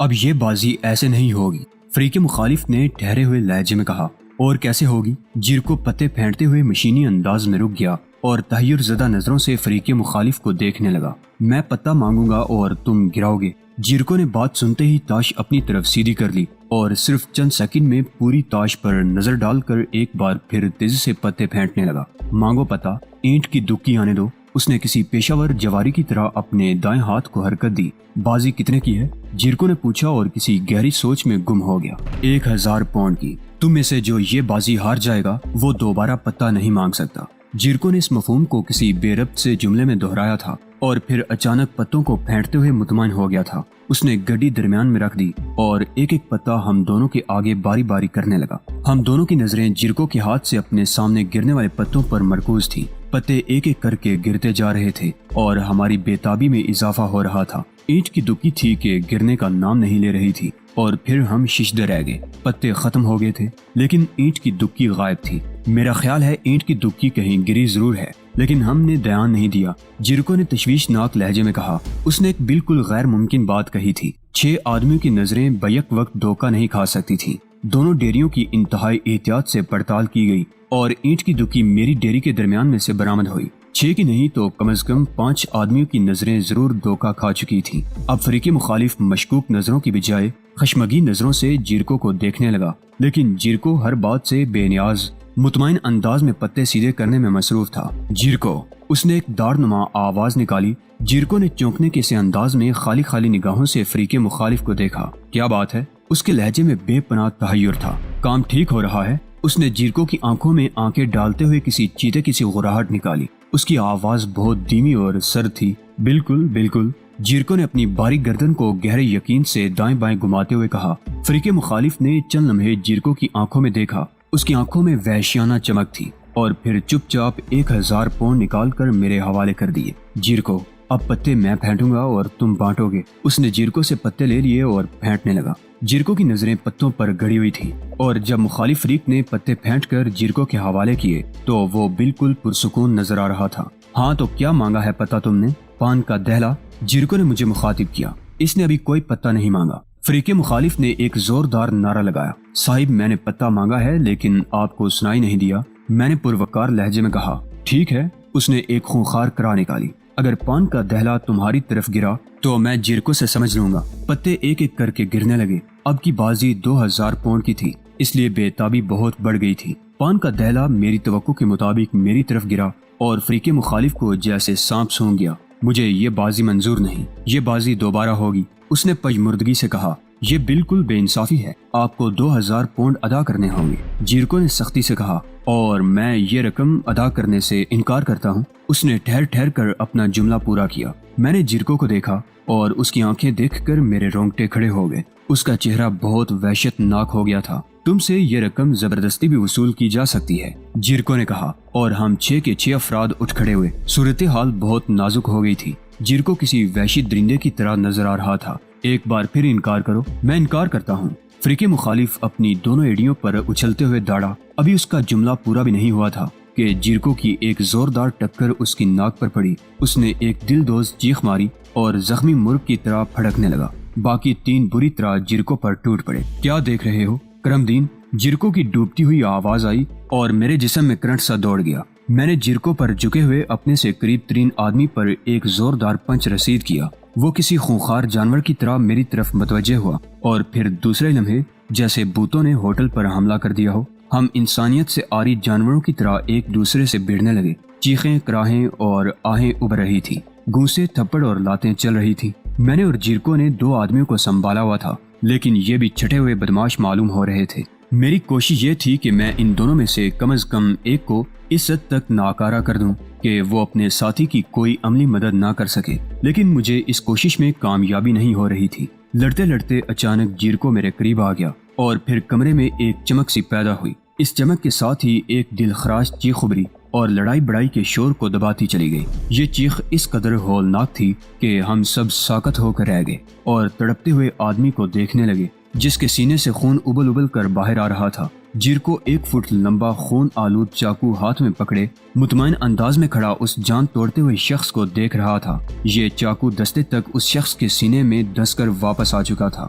اب یہ بازی ایسے نہیں ہوگی، فریق مخالف نے ٹھہرے ہوئے لہجے میں کہا۔ اور کیسے ہوگی؟ جیرکو پتے پھینٹتے ہوئے مشینی انداز میں رک گیا اور تحیر زدہ نظروں سے فریق مخالف کو دیکھنے لگا۔ میں پتہ مانگوں گا اور تم گراؤ گے۔ جیرکو نے بات سنتے ہی تاش اپنی طرف سیدھی کر لی اور صرف چند سیکنڈ میں پوری تاش پر نظر ڈال کر ایک بار پھر تیزی سے پتے پھینٹنے لگا۔ مانگو پتہ، اینٹ کی دکی آنے دو۔ اس نے کسی پیشہ ور جواری کی طرح اپنے دائیں ہاتھ کو حرکت دی۔ بازی کتنے کی ہے؟ جیرکو نے پوچھا اور کسی گہری سوچ میں گم ہو گیا۔ 1000 پاؤنڈ کی۔ تم میں سے جو یہ بازی ہار جائے گا وہ دوبارہ پتہ نہیں مانگ سکتا۔ جیرکو نے اس مفہوم کو کسی بے ربط سے جملے میں دہرایا تھا اور پھر اچانک پتوں کو پھینٹتے ہوئے مطمئن ہو گیا تھا۔ اس نے گڈی درمیان میں رکھ دی اور ایک ایک پتہ ہم دونوں کے آگے باری باری کرنے لگا۔ ہم دونوں کی نظریں جیرکو کے ہاتھ سے اپنے سامنے گرنے والے پتوں پر مرکوز تھی۔ پتے ایک ایک کر کے گرتے جا رہے تھے اور ہماری بے تابی میں اضافہ ہو رہا تھا۔ اینٹ کی دکی تھی کہ گرنے کا نام نہیں لے رہی تھی اور پھر ہم ششدر رہ گئے۔ پتے ختم ہو گئے تھے لیکن اینٹ کی دکی غائب تھی۔ میرا خیال ہے اینٹ کی دکی کہیں گری ضرور ہے لیکن ہم نے دھیان نہیں دیا، جیرکو نے تشویشناک لہجے میں کہا۔ اس نے ایک بالکل غیر ممکن بات کہی تھی۔ 6 آدمیوں کی نظریں بیک وقت دھوکہ نہیں کھا سکتی تھیں۔ دونوں ڈیریوں کی انتہائی احتیاط سے پڑتال کی گئی اور اینٹ کی دکی میری ڈیری کے درمیان میں سے برآمد ہوئی۔ 6 کی نہیں تو کم از کم 5 آدمیوں کی نظریں ضرور دھوکہ کھا چکی تھیں۔ اب فریق مخالف مشکوک نظروں کی بجائے خشمگین نظروں سے جیرکو کو دیکھنے لگا، لیکن جیرکو ہر بات سے بے نیاز مطمئن انداز میں پتے سیدھے کرنے میں مصروف تھا۔ جیرکو، اس نے ایک داڑنما آواز نکالی۔ جیرکو نے چونکنے کے سے انداز میں خالی خالی نگاہوں سے فریق مخالف کو دیکھا۔ کیا بات ہے؟ اس کے لہجے میں بے پناہ تحیر تھا۔ کام ٹھیک ہو رہا ہے؟ اس نے جیرکو کی آنکھوں میں آنکھیں ڈالتے ہوئے کسی چیتے کی سی غراہٹ نکالی۔ اس کی آواز بہت دھیمی اور سرد تھی۔ بالکل بالکل، جیرکو نے اپنی باریک گردن کو گہرے یقین سے دائیں بائیں گھماتے ہوئے کہا۔ فریق مخالف نے چند لمحے جیرکو کی آنکھوں میں دیکھا۔ اس کی آنکھوں میں وحشیانہ چمک تھی اور پھر چپ چاپ 1000 پاؤنڈ نکال کر میرے حوالے کر دیے۔ جیرکو، اب پتے میں پھینٹوں گا اور تم بانٹو گے۔ اس نے جیرکو سے پتے لے لیے اور پھینٹنے لگا۔ جیرکو کی نظریں پتوں پر گڑی ہوئی تھی اور جب مخالف فریق نے پتے پھینٹ کر جیرکو کے حوالے کیے تو وہ بالکل پرسکون نظر آ رہا تھا۔ ہاں تو کیا مانگا ہے پتہ تم نے؟ پان کا دہلا؟ جیرکو نے مجھے مخاطب کیا۔ اس نے ابھی کوئی پتہ نہیں مانگا۔ فریق مخالف نے ایک زوردار نعرہ لگایا۔ صاحب، میں نے پتہ مانگا ہے لیکن آپ کو سنائی نہیں دیا۔ میں نے پروقار لہجے میں کہا۔ ٹھیک ہے، اس نے ایک خونخوار کرا نکالی۔ اگر پان کا دہلا تمہاری طرف گرا تو میں جیرکو سے سمجھ لوں گا۔ پتے ایک ایک کر کے گرنے لگے۔ اب کی بازی 2000 پاؤنڈ کی تھی، اس لیے بے تابی بہت بڑھ گئی تھی۔ پان کا دہلا میری توقع کے مطابق میری طرف گرا اور فریق مخالف کو جیسے سانپ سونگ گیا۔ مجھے یہ بازی منظور نہیں، یہ بازی دوبارہ ہوگی، اس نے پژمردگی سے کہا۔ یہ بالکل بے انصافی ہے، آپ کو 2000 پاؤنڈ ادا کرنے ہوں گے، جیرکو نے سختی سے کہا۔ اور میں یہ رقم ادا کرنے سے انکار کرتا ہوں، اس نے ٹھہر ٹھہر کر اپنا جملہ پورا کیا۔ میں نے جیرکو کو دیکھا اور اس کی آنکھیں دیکھ کر میرے رونگٹے کھڑے ہو گئے۔ اس کا چہرہ بہت وحشت ناک ہو گیا تھا۔ تم سے یہ رقم زبردستی بھی وصول کی جا سکتی ہے، جیرکو نے کہا، اور ہم 6 کے 6 افراد اٹھ کھڑے ہوئے۔ صورتحال بہت نازک ہو گئی تھی۔ جیرکو کسی وحشی درندے کی طرح نظر آ رہا تھا۔ ایک بار پھر انکار کرو۔ میں انکار کرتا ہوں۔ فریق مخالف اپنی دونوں ایڑیوں پر اچھلتے ہوئے دوڑا۔ ابھی اس کا جملہ پورا بھی نہیں ہوا تھا کہ جیرکو کی ایک زوردار ٹکر اس کی ناک پر پڑی۔ اس نے ایک دل دوز چیخ ماری اور زخمی مرغ کی طرح پھڑکنے لگا۔ باقی 3 بری طرح جیرکو پر ٹوٹ پڑے۔ کیا دیکھ رہے ہو کرم دین؟ جیرکو کی ڈوبتی ہوئی آواز آئی اور میرے جسم میں کرنٹ سا دوڑ گیا۔ میں نے جیرکو پر جھکے ہوئے اپنے سے قریب ترین آدمی پر ایک زوردار پنچ رسید کیا۔ وہ کسی خونخوار جانور کی طرح میری طرف متوجہ ہوا اور پھر دوسرے لمحے جیسے بھوتوں نے ہوٹل پر حملہ کر دیا ہو، ہم انسانیت سے عاری جانوروں کی طرح ایک دوسرے سے بھیڑنے لگے۔ چیخیں، کراہیں اور آہیں ابھر رہی تھی، گھونسے، تھپڑ اور لاتیں چل رہی تھی۔ میں نے اور جیرکو نے 2 آدمیوں کو سنبھالا ہوا تھا لیکن یہ بھی چھٹے ہوئے بدماش معلوم ہو رہے تھے۔ میری کوشش یہ تھی کہ میں ان دونوں میں سے کم از کم ایک کو اس حد تک ناکارہ کر دوں کہ وہ اپنے ساتھی کی کوئی عملی مدد نہ کر سکے، لیکن مجھے اس کوشش میں کامیابی نہیں ہو رہی تھی۔ لڑتے لڑتے اچانک جیرکو میرے قریب آ گیا اور پھر کمرے میں ایک چمک سی پیدا ہوئی۔ اس چمک کے ساتھ ہی ایک دل خراش چیخ ابھری اور لڑائی بڑائی کے شور کو دباتی چلی گئی۔ یہ چیخ اس قدر ہولناک تھی کہ ہم سب ساکت ہو کر رہ گئے اور تڑپتے ہوئے آدمی کو دیکھنے لگے جس کے سینے سے خون ابل ابل کر باہر آ رہا تھا۔ جیرکو 1 فٹ لمبا خون آلود چاقو ہاتھ میں پکڑے مطمئن انداز میں کھڑا اس جان توڑتے ہوئے شخص کو دیکھ رہا تھا۔ یہ چاقو دستے تک اس شخص کے سینے میں دھس کر واپس آ چکا تھا۔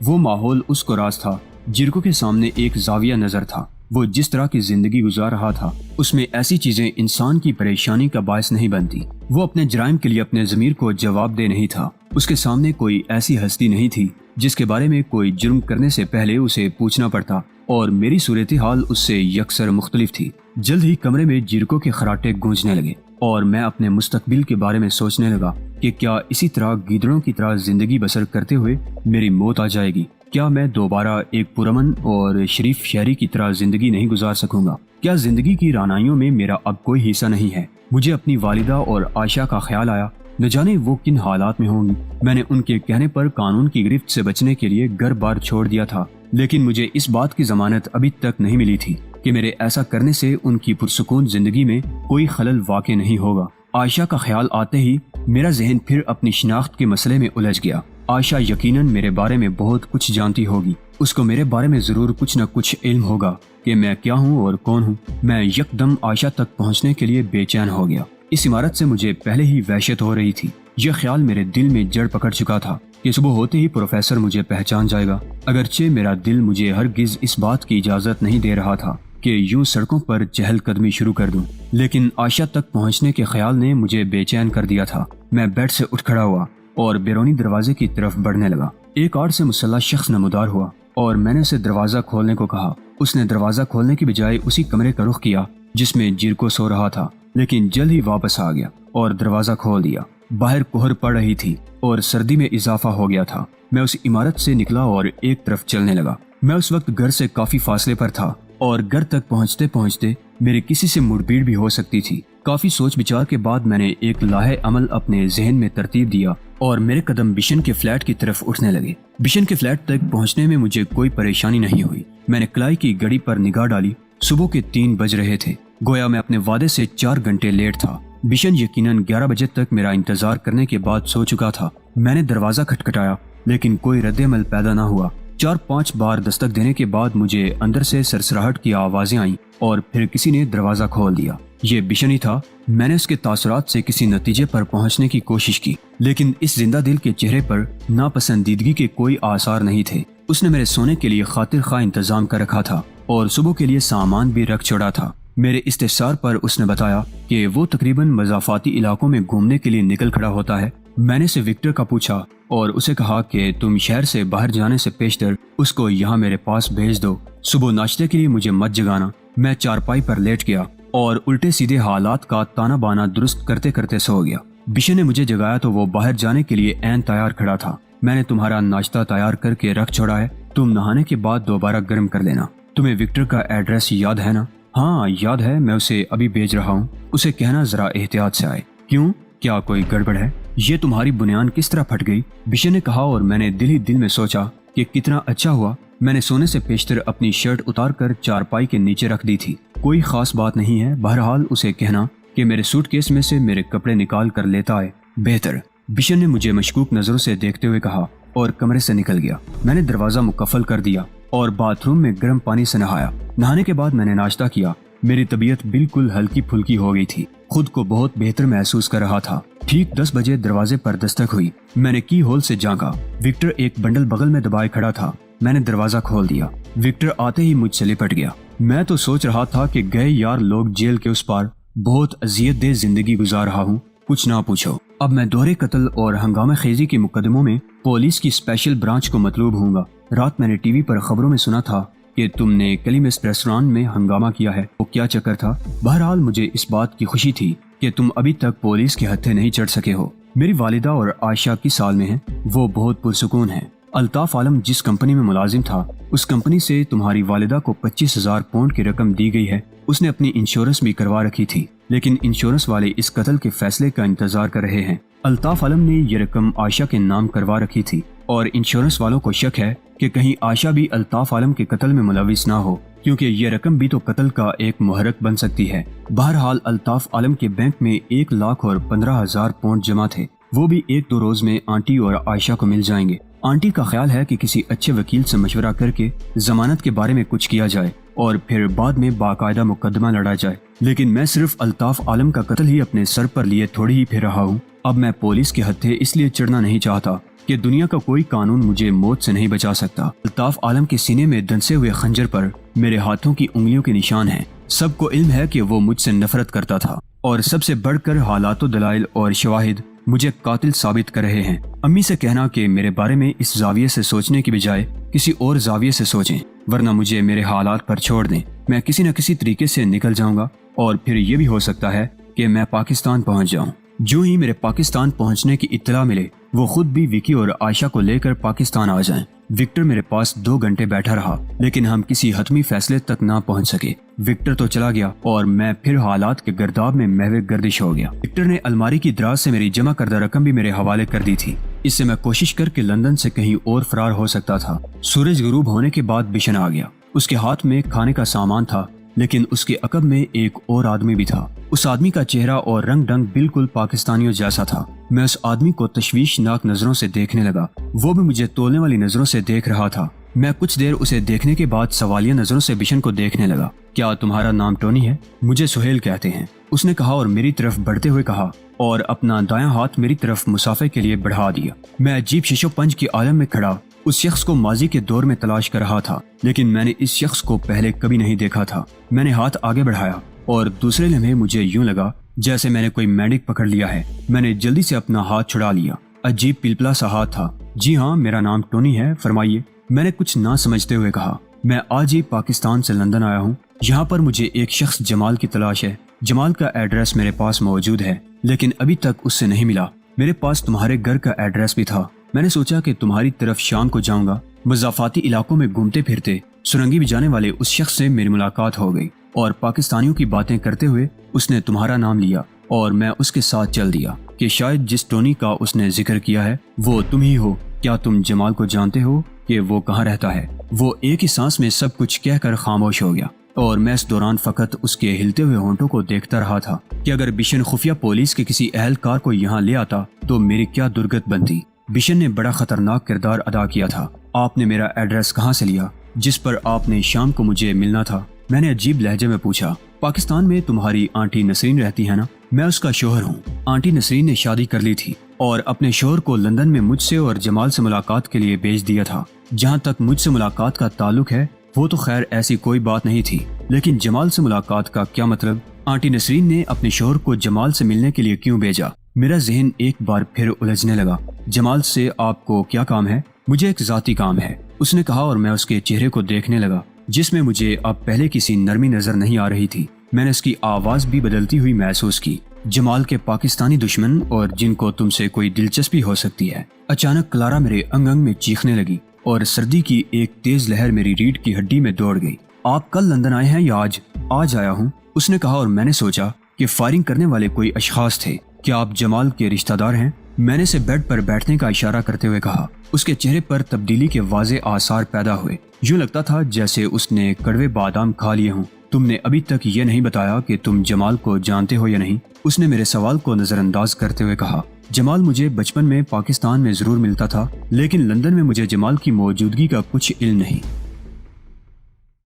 وہ ماحول اس کو راز تھا۔ جرکو کے سامنے ایک زاویہ نظر تھا۔ وہ جس طرح کی زندگی گزار رہا تھا اس میں ایسی چیزیں انسان کی پریشانی کا باعث نہیں بنتی۔ وہ اپنے جرائم کے لیے اپنے ضمیر کو جواب دہ نہیں تھا۔ اس کے سامنے کوئی ایسی ہستی نہیں تھی جس کے بارے میں کوئی جرم کرنے سے پہلے اسے پوچھنا پڑتا، اور میری صورتحال اس سے یکسر مختلف تھی۔ جلد ہی کمرے میں جرکو کے خراٹے گونجنے لگے اور میں اپنے مستقبل کے بارے میں سوچنے لگا کہ کیا اسی طرح گیدڑوں کی طرح زندگی بسر کرتے ہوئے میری موت آ جائے گی؟ کیا میں دوبارہ ایک پرامن اور شریف شہری کی طرح زندگی نہیں گزار سکوں گا؟ کیا زندگی کی رعنائیوں میں میرا اب کوئی حصہ نہیں ہے؟ مجھے اپنی والدہ اور عائشہ کا خیال آیا۔ نہ جانے وہ کن حالات میں ہوں گی۔ میں نے ان کے کہنے پر قانون کی گرفت سے بچنے کے لیے گھر بار چھوڑ دیا تھا، لیکن مجھے اس بات کی ضمانت ابھی تک نہیں ملی تھی کہ میرے ایسا کرنے سے ان کی پرسکون زندگی میں کوئی خلل واقع نہیں ہوگا۔ عائشہ کا خیال آتے ہی میرا ذہن پھر اپنی شناخت کے مسئلے میں الجھ گیا۔ عائشہ یقیناً میرے بارے میں بہت کچھ جانتی ہوگی۔ اس کو میرے بارے میں ضرور کچھ نہ کچھ علم ہوگا کہ میں کیا ہوں اور کون ہوں۔ میں یکدم عائشہ تک پہنچنے کے لیے بے چین ہو گیا۔ اس عمارت سے مجھے پہلے ہی وحشت ہو رہی تھی۔ یہ خیال میرے دل میں جڑ پکڑ چکا تھا کہ صبح ہوتے ہی پروفیسر مجھے پہچان جائے گا، اگرچہ میرا دل مجھے ہرگز اس بات کی اجازت نہیں دے رہا تھا کہ یوں سڑکوں پر چہل قدمی شروع کر دوں، لیکن عائشہ تک پہنچنے کے خیال نے مجھے بے چین کر دیا تھا۔ میں بیڈ سے اٹھ کھڑا ہوا اور بیرونی دروازے کی طرف بڑھنے لگا۔ ایک آڑ سے مسلح شخص نمودار ہوا اور میں نے اسے دروازہ کھولنے کو کہا۔ اس نے دروازہ کھولنے کی بجائے اسی کمرے کا رخ کیا جس میں جرکو سو رہا تھا، لیکن جلد ہی واپس آ گیا اور دروازہ کھول دیا۔ باہر کوہر پڑ رہی تھی اور سردی میں اضافہ ہو گیا تھا۔ میں اس عمارت سے نکلا اور ایک طرف چلنے لگا۔ میں اس وقت گھر سے کافی فاصلے پر تھا اور گھر تک پہنچتے پہنچتے میرے کسی سے مڑ بھیڑ بھی ہو سکتی تھی۔ کافی سوچ بچار کے بعد میں نے ایک لاہے عمل اپنے ذہن میں ترتیب دیا اور میرے قدم بشن کے فلیٹ کی طرف اٹھنے لگے۔ بشن کے فلیٹ تک پہنچنے میں مجھے کوئی پریشانی نہیں ہوئی۔ میں نے کلائی کی گھڑی پر نگاہ ڈالی۔ صبح کے 3 بج رہے تھے، گویا میں اپنے وعدے سے 4 گھنٹے لیٹ تھا۔ بشن یقیناً 11 بجے تک میرا انتظار کرنے کے بعد سو چکا تھا۔ میں نے دروازہ کھٹکھٹایا لیکن کوئی رد عمل پیدا نہ ہوا۔ 4-5 بار دستک دینے کے بعد مجھے اندر سے سرسراہٹ کی آوازیں آئیں اور پھر کسی نے دروازہ کھول دیا۔ یہ بشن ہی تھا۔ میں نے اس کے تاثرات سے کسی نتیجے پر پہنچنے کی کوشش کی، لیکن اس زندہ دل کے چہرے پر ناپسندیدگی کے کوئی آثار نہیں تھے۔ اس نے میرے سونے کے لیے خاطر خواہ انتظام کر رکھا تھا اور صبح کے لیے سامان بھی رکھ چھوڑا تھا۔ میرے استفسار پر اس نے بتایا کہ وہ تقریباً مضافاتی علاقوں میں گھومنے کے لیے نکل کھڑا ہوتا ہے۔ میں نے اسے وکٹر کا پوچھا اور اسے کہا کہ تم شہر سے باہر جانے سے پیشتر اس کو یہاں میرے پاس بھیج دو۔ صبح ناشتے کے لیے مجھے مت جگانا۔ میں چارپائی پر لیٹ گیا اور الٹے سیدھے حالات کا تانا بانا درست کرتے کرتے سو گیا۔ بشن نے مجھے جگایا تو وہ باہر جانے کے لیے عین تیار کھڑا تھا۔ میں نے تمہارا ناشتہ تیار کر کے رکھ چھوڑا ہے، تم نہانے کے بعد دوبارہ گرم کر لینا۔ تمہیں وکٹر کا ایڈریس یاد ہے نا؟ ہاں یاد ہے، میں اسے ابھی بھیج رہا ہوں۔ اسے کہنا ذرا احتیاط سے آئے۔ کیوں؟ کیا کوئی گڑبڑ ہے؟ یہ تمہاری بنیان کس طرح پھٹ گئی؟ بشن نے کہا اور میں نے دل ہی دل میں سوچا کہ کتنا اچھا ہوا میں نے سونے سے پیشتر اپنی شرٹ اتار کر چارپائی کے نیچے رکھ دی تھی۔ کوئی خاص بات نہیں ہے، بہرحال اسے کہنا کہ میرے سوٹ کیس میں سے میرے کپڑے نکال کر لیتا ہے، بہتر۔ بشن نے مجھے مشکوک نظروں سے دیکھتے ہوئے کہا اور کمرے سے نکل گیا۔ میں نے دروازہ مقفل کر دیا اور باتھ روم میں گرم پانی سے نہایا۔ نہانے کے بعد میں نے ناشتہ کیا۔ میری طبیعت بالکل ہلکی پھلکی ہو گئی تھی، خود کو بہت بہتر محسوس کر رہا تھا۔ ٹھیک 10 بجے دروازے پر دستک ہوئی۔ میں نے کی ہول سے جھانکا۔ وکٹر ایک بنڈل بغل میں دبائے کھڑا تھا۔ میں نے دروازہ کھول دیا۔ وکٹر آتے ہی مجھ سے لپٹ گیا۔ میں تو سوچ رہا تھا کہ گئے یار لوگ جیل کے اس پار بہت اذیت دہ زندگی گزار رہا ہوں، کچھ نہ پوچھو۔ اب میں دوہرے قتل اور ہنگامہ خیزی کے مقدموں میں پولیس کی اسپیشل برانچ کو مطلوب ہوں گا۔ رات میں نے ٹی وی پر خبروں میں سنا تھا کہ تم نے کلیمس ریسٹوران میں ہنگامہ کیا ہے، وہ کیا چکر تھا؟ بہرحال مجھے اس بات کی خوشی تھی کہ تم ابھی تک پولیس کے ہتھے نہیں چڑھ سکے ہو۔ میری والدہ اور عائشہ کس سال میں ہیں؟ وہ بہت پرسکون ہیں۔ الطاف عالم جس کمپنی میں ملازم تھا اس کمپنی سے تمہاری والدہ کو 25,000 پاؤنڈ کی رقم دی گئی ہے۔ اس نے اپنی انشورنس بھی کروا رکھی تھی، لیکن انشورنس والے اس قتل کے فیصلے کا انتظار کر رہے ہیں۔ الطاف عالم نے یہ رقم عائشہ کے نام کروا رکھی تھی اور انشورنس والوں کو شک ہے کہ کہیں عائشہ بھی الطاف عالم کے قتل میں ملوث نہ ہو، کیونکہ یہ رقم بھی تو قتل کا ایک محرک بن سکتی ہے۔ بہرحال الطاف عالم کے بینک میں 1,15,000 پاؤنڈ جمع تھے، وہ بھی 1-2 روز میں آنٹی اور عائشہ کو مل جائیں گے۔ آنٹی کا خیال ہے کہ کسی اچھے وکیل سے مشورہ کر کے ضمانت کے بارے میں کچھ کیا جائے اور پھر بعد میں باقاعدہ مقدمہ لڑا جائے، لیکن میں صرف الطاف عالم کا قتل ہی اپنے سر پر لیے تھوڑی ہی پھر رہا ہوں۔ اب میں پولیس کے ہتھے اس لیے چڑھنا نہیں چاہتا کہ دنیا کا کوئی قانون مجھے موت سے نہیں بچا سکتا۔ الطاف عالم کے سینے میں دنسے ہوئے خنجر پر میرے ہاتھوں کی انگلیوں کے نشان ہیں۔ سب کو علم ہے کہ وہ مجھ سے نفرت کرتا تھا، اور سب سے بڑھ کر حالات و دلائل اور شواہد مجھے قاتل ثابت کر رہے ہیں۔ امی سے کہنا کہ میرے بارے میں اس زاویے سے سوچنے کی بجائے کسی اور زاویے سے سوچیں، ورنہ مجھے میرے حالات پر چھوڑ دیں۔ میں کسی نہ کسی طریقے سے نکل جاؤں گا، اور پھر یہ بھی ہو سکتا ہے کہ میں پاکستان پہنچ جاؤں۔ جو ہی میرے پاکستان پہنچنے کی اطلاع ملے، وہ خود بھی وکی اور عائشہ کو لے کر پاکستان آ جائیں۔ وکٹر میرے پاس 2 گھنٹے بیٹھا رہا، لیکن ہم کسی حتمی فیصلے تک نہ پہنچ سکے۔ وکٹر تو چلا گیا اور میں پھر حالات کے گرداب میں محو گردش ہو گیا۔ وکٹر نے الماری کی دراز سے میری جمع کردہ رقم بھی میرے حوالے کر دی تھی۔ اس سے میں کوشش کر کے لندن سے کہیں اور فرار ہو سکتا تھا۔ سورج غروب ہونے کے بعد بشن آ گیا۔ اس کے ہاتھ میں کھانے کا سامان تھا، لیکن اس کے عقب میں ایک اور آدمی بھی تھا۔ اس آدمی کا چہرہ اور رنگ ڈنگ بالکل پاکستانیوں جیسا تھا۔ میں اس آدمی کو تشویشناک نظروں سے دیکھنے لگا، وہ بھی مجھے تولنے والی نظروں سے دیکھ رہا تھا۔ میں کچھ دیر اسے دیکھنے کے بعد سوالیہ نظروں سے بشن کو دیکھنے لگا۔ کیا تمہارا نام ٹونی ہے؟ مجھے سہیل کہتے ہیں، اس نے کہا، اور میری طرف بڑھتے ہوئے کہا، اور اپنا دایاں ہاتھ میری طرف مسافے کے لیے بڑھا دیا۔ میں عجیب شش و پنج کی عالم میں کھڑا اس شخص کو ماضی کے دور میں تلاش کر رہا تھا، لیکن میں نے اس شخص کو پہلے کبھی نہیں دیکھا تھا۔ میں نے ہاتھ آگے بڑھایا اور دوسرے لمحے مجھے یوں لگا جیسے میں نے کوئی مینڈک پکڑ لیا ہے۔ میں نے جلدی سے اپنا ہاتھ چھڑا لیا۔ عجیب پلپلا سا ہاتھ تھا۔ جی ہاں، میرا نام ٹونی ہے، فرمائیے، میں نے کچھ نہ سمجھتے ہوئے کہا۔ میں آج ہی پاکستان سے لندن آیا ہوں۔ یہاں پر مجھے ایک شخص جمال کی تلاش ہے۔ جمال کا ایڈریس میرے پاس موجود ہے، لیکن ابھی تک اس سے نہیں ملا۔ میرے پاس تمہارے گھر کا ایڈریس بھی تھا۔ میں نے سوچا کہ تمہاری طرف شام کو جاؤں گا۔ مضافاتی علاقوں میں گھومتے پھرتے سرنگی بجانے والے اس شخص سے میری ملاقات ہو گئی، اور پاکستانیوں کی باتیں کرتے ہوئے اس نے تمہارا نام لیا، اور میں اس کے ساتھ چل دیا کہ شاید جس ٹونی کا اس نے ذکر کیا ہے وہ تم ہی ہو۔ کیا تم جمال کو جانتے ہو کہ وہ کہاں رہتا ہے؟ وہ ایک ہی سانس میں سب کچھ کہہ کر خاموش ہو گیا، اور میں اس دوران فقط اس کے ہلتے ہوئے ہونٹوں کو دیکھتا رہا تھا کہ اگر بشن خفیہ پولیس کے کسی اہلکار کو یہاں لے آتا تو میری کیا درگت بنتی۔ بشن نے بڑا خطرناک کردار ادا کیا تھا۔ آپ نے میرا ایڈریس کہاں سے لیا جس پر آپ نے شام کو مجھے ملنا تھا؟ میں نے عجیب لہجے میں پوچھا۔ پاکستان میں تمہاری آنٹی نسرین رہتی ہے نا؟ میں اس کا شوہر ہوں۔ آنٹی نسرین نے شادی کر لی تھی اور اپنے شوہر کو لندن میں مجھ سے اور جمال سے ملاقات کے لیے بھیج دیا تھا۔ جہاں تک مجھ سے ملاقات کا تعلق ہے، وہ تو خیر ایسی کوئی بات نہیں تھی، لیکن جمال سے ملاقات کا کیا مطلب؟ آنٹی نسرین نے اپنے شوہر کو جمال سے ملنے کے لیے کیوں بھیجا؟ میرا ذہن ایک بار پھر الجھنے لگا۔ جمال سے آپ کو کیا کام ہے؟ مجھے ایک ذاتی کام ہے، اس نے کہا، اور میں اس کے چہرے کو دیکھنے لگا جس میں مجھے اب پہلے کسی نرمی نظر نہیں آ رہی تھی۔ میں نے اس کی آواز بھی بدلتی ہوئی محسوس کی۔ جمال کے پاکستانی دشمن اور جن کو تم سے کوئی دلچسپی ہو سکتی ہے۔ اچانک کلارا میرے انگ انگ میں چیخنے لگی، اور سردی کی ایک تیز لہر میری ریڑھ کی ہڈی میں دوڑ گئی۔ آپ کل لندن آئے ہیں یا آج؟ آج آیا ہوں، اس نے کہا، اور میں نے سوچا کہ فائرنگ کرنے والے کوئی اشخاص تھے۔ کیا آپ جمال کے رشتہ دار ہیں؟ میں نے اسے بیڈ پر بیٹھنے کا اشارہ کرتے ہوئے کہا۔ اس کے چہرے پر تبدیلی کے واضح آثار پیدا ہوئے، یوں لگتا تھا جیسے اس نے کڑوے بادام کھا لیے ہوں۔ تم نے ابھی تک یہ نہیں بتایا کہ تم جمال کو جانتے ہو یا نہیں؟ اس نے میرے سوال کو نظر انداز کرتے ہوئے کہا۔ جمال مجھے بچپن میں پاکستان میں ضرور ملتا تھا، لیکن لندن میں مجھے جمال کی موجودگی کا کچھ علم نہیں۔